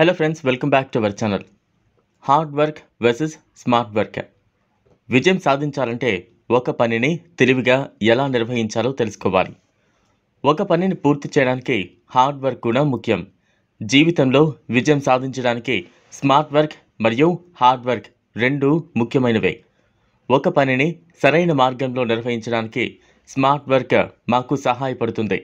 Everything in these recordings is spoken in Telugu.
Hello friends, welcome back to our channel. Hard work versus smart work. విజయం సాధించాలంటే ఒక పనిని తెలివిగా ఎలా నిర్వహించాలో తెలుసుకోవాలి. ఒక పనిని పూర్తి చేయడానికి హార్డ్ వర్క్ కూడా ముఖ్యం. జీవితంలో విజయం సాధించడానికి స్మార్ట్ వర్క్ మరియు హార్డ్ వర్క్ రెండు ముఖ్యమైనవే. ఒక పనిని సరైన మార్గంలో నిర్వహించడానికి స్మార్ట్ వర్క్ మాకు సహాయపడుతుంది.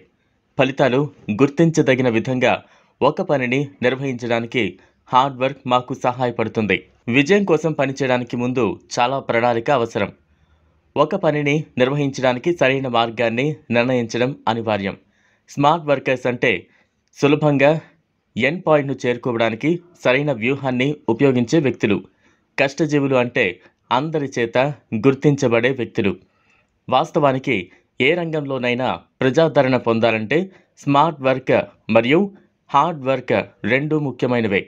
ఫలితాలు గుర్తించదగిన విధంగా ఒక పనిని నిర్వహించడానికి హార్డ్ వర్క్ మాకు సహాయపడుతుంది. విజయం కోసం పనిచేయడానికి ముందు చాలా ప్రణాళిక అవసరం. ఒక పనిని నిర్వహించడానికి సరైన మార్గాన్ని నిర్ణయించడం అనివార్యం. స్మార్ట్ వర్కర్స్ అంటే సులభంగా ఎండ్ పాయింట్ను చేరుకోవడానికి సరైన వ్యూహాన్ని ఉపయోగించే వ్యక్తులు. కష్టజీవులు అంటే అందరి చేత గుర్తించబడే వ్యక్తులు. వాస్తవానికి ఏ రంగంలోనైనా ప్రజాదరణ పొందాలంటే స్మార్ట్ వర్క్ మరియు హార్డ్ వర్క్ రెండు ముఖ్యమైనవే.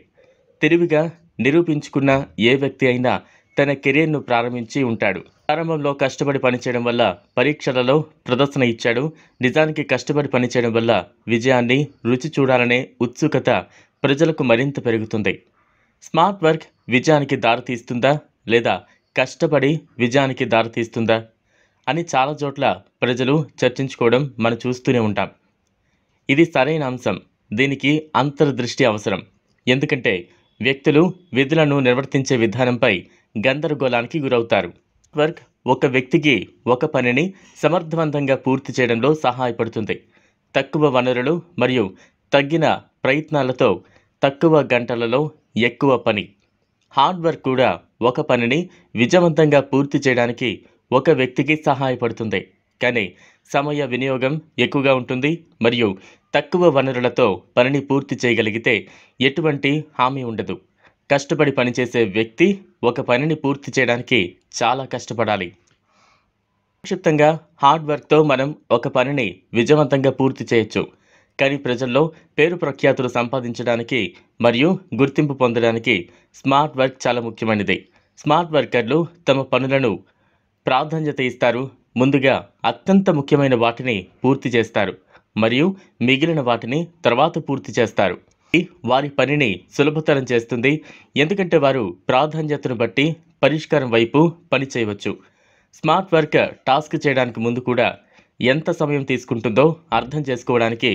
తెలివిగా నిరూపించుకున్న ఏ వ్యక్తి అయినా తన కెరీర్ను ప్రారంభించి ఉంటాడు. ప్రారంభంలో కష్టపడి పనిచేయడం వల్ల పరీక్షలలో ప్రదర్శన ఇచ్చాడు. నిజానికి కష్టపడి పనిచేయడం వల్ల విజయాన్ని రుచి చూడాలనే ఉత్సుకత ప్రజలకు మరింత పెరుగుతుంది. స్మార్ట్ వర్క్ విజయానికి దారితీస్తుందా లేదా కష్టపడి విజయానికి దారితీస్తుందా అని చాలా చోట్ల ప్రజలు చర్చించుకోవడం మనం చూస్తూనే ఉంటాం. ఇది సరైన అంశం. దీనికి అంతర్దృష్టి అవసరం. ఎందుకంటే వ్యక్తులు విధులను నిర్వర్తించే విధానంపై గందరగోళానికి గురవుతారు. వర్క్ ఒక వ్యక్తికి ఒక పనిని సమర్థవంతంగా పూర్తి చేయడంలో సహాయపడుతుంది. తక్కువ వనరులు మరియు తగ్గిన ప్రయత్నాలతో తక్కువ గంటలలో ఎక్కువ పని. హార్డ్ వర్క్ కూడా ఒక పనిని విజయవంతంగా పూర్తి చేయడానికి ఒక వ్యక్తికి సహాయపడుతుంది. కానీ సమయ వినియోగం ఎక్కువగా ఉంటుంది మరియు తక్కువ వనరులతో పనిని పూర్తి చేయగలిగితే ఎటువంటి హామీ ఉండదు. కష్టపడి పనిచేసే వ్యక్తి ఒక పనిని పూర్తి చేయడానికి చాలా కష్టపడాలి. సంక్షిప్తంగా హార్డ్ వర్క్తో మనం ఒక పనిని విజయవంతంగా పూర్తి చేయొచ్చు. కానీ ప్రజల్లో పేరు ప్రఖ్యాతులు సంపాదించడానికి మరియు గుర్తింపు పొందడానికి స్మార్ట్ వర్క్ చాలా ముఖ్యమైనది. స్మార్ట్ వర్కర్లు తమ పనులను ప్రాధాన్యత ఇస్తారు. ముందుగా అత్యంత ముఖ్యమైన వాటిని పూర్తి చేస్తారు మరియు మిగిలిన వాటిని తర్వాత పూర్తి చేస్తారు. వారి పనిని సులభతరం చేస్తుంది, ఎందుకంటే వారు ప్రాధాన్యతను బట్టి పరిష్కారం వైపు పని చేయవచ్చు. స్మార్ట్ వర్క్ టాస్క్ చేయడానికి ముందు కూడా ఎంత సమయం తీసుకుంటుందో అర్థం చేసుకోవడానికి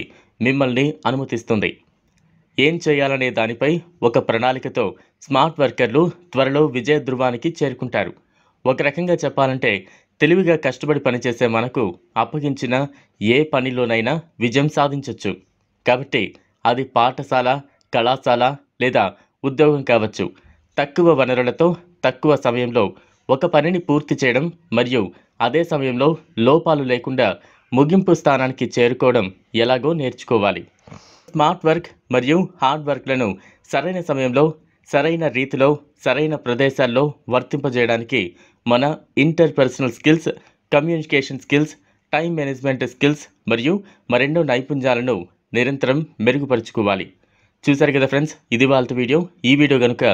మిమ్మల్ని అనుమతిస్తుంది. ఏం చేయాలనే దానిపై ఒక ప్రణాళికతో స్మార్ట్ వర్కర్లు త్వరలో విజయ ధృవానికి చేరుకుంటారు. ఒక రకంగా చెప్పాలంటే తెలివిగా కష్టపడి పనిచేసే మనకు అప్పగించిన ఏ పనిలోనైనా విజయం సాధించవచ్చు. కాబట్టి అది పాఠశాల, కళాశాల లేదా ఉద్యోగం కావచ్చు. తక్కువ వనరులతో తక్కువ సమయంలో ఒక పనిని పూర్తి చేయడం మరియు అదే సమయంలో లోపాలు లేకుండా ముగింపు స్థానానికి చేరుకోవడం ఎలాగో నేర్చుకోవాలి. స్మార్ట్ వర్క్ మరియు హార్డ్ వర్క్లను సరైన సమయంలో, సరైన రీతిలో, సరైన ప్రదేశాల్లో వర్తింపజేయడానికి మన interpersonal skills, communication skills, time management skills మరియు మరెన్నో నైపుణ్యాలను నిరంతరం మెరుగుపరుచుకోవాలి. చూసారు కదా ఫ్రెండ్స్, ఇది వాళ్ళ వీడియో. ఈ వీడియో కనుక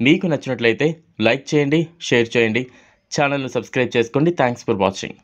మీకు నచ్చినట్లయితే లైక్ చేయండి, షేర్ చేయండి, ఛానల్ను సబ్స్క్రైబ్ చేసుకోండి. Thanks for watching.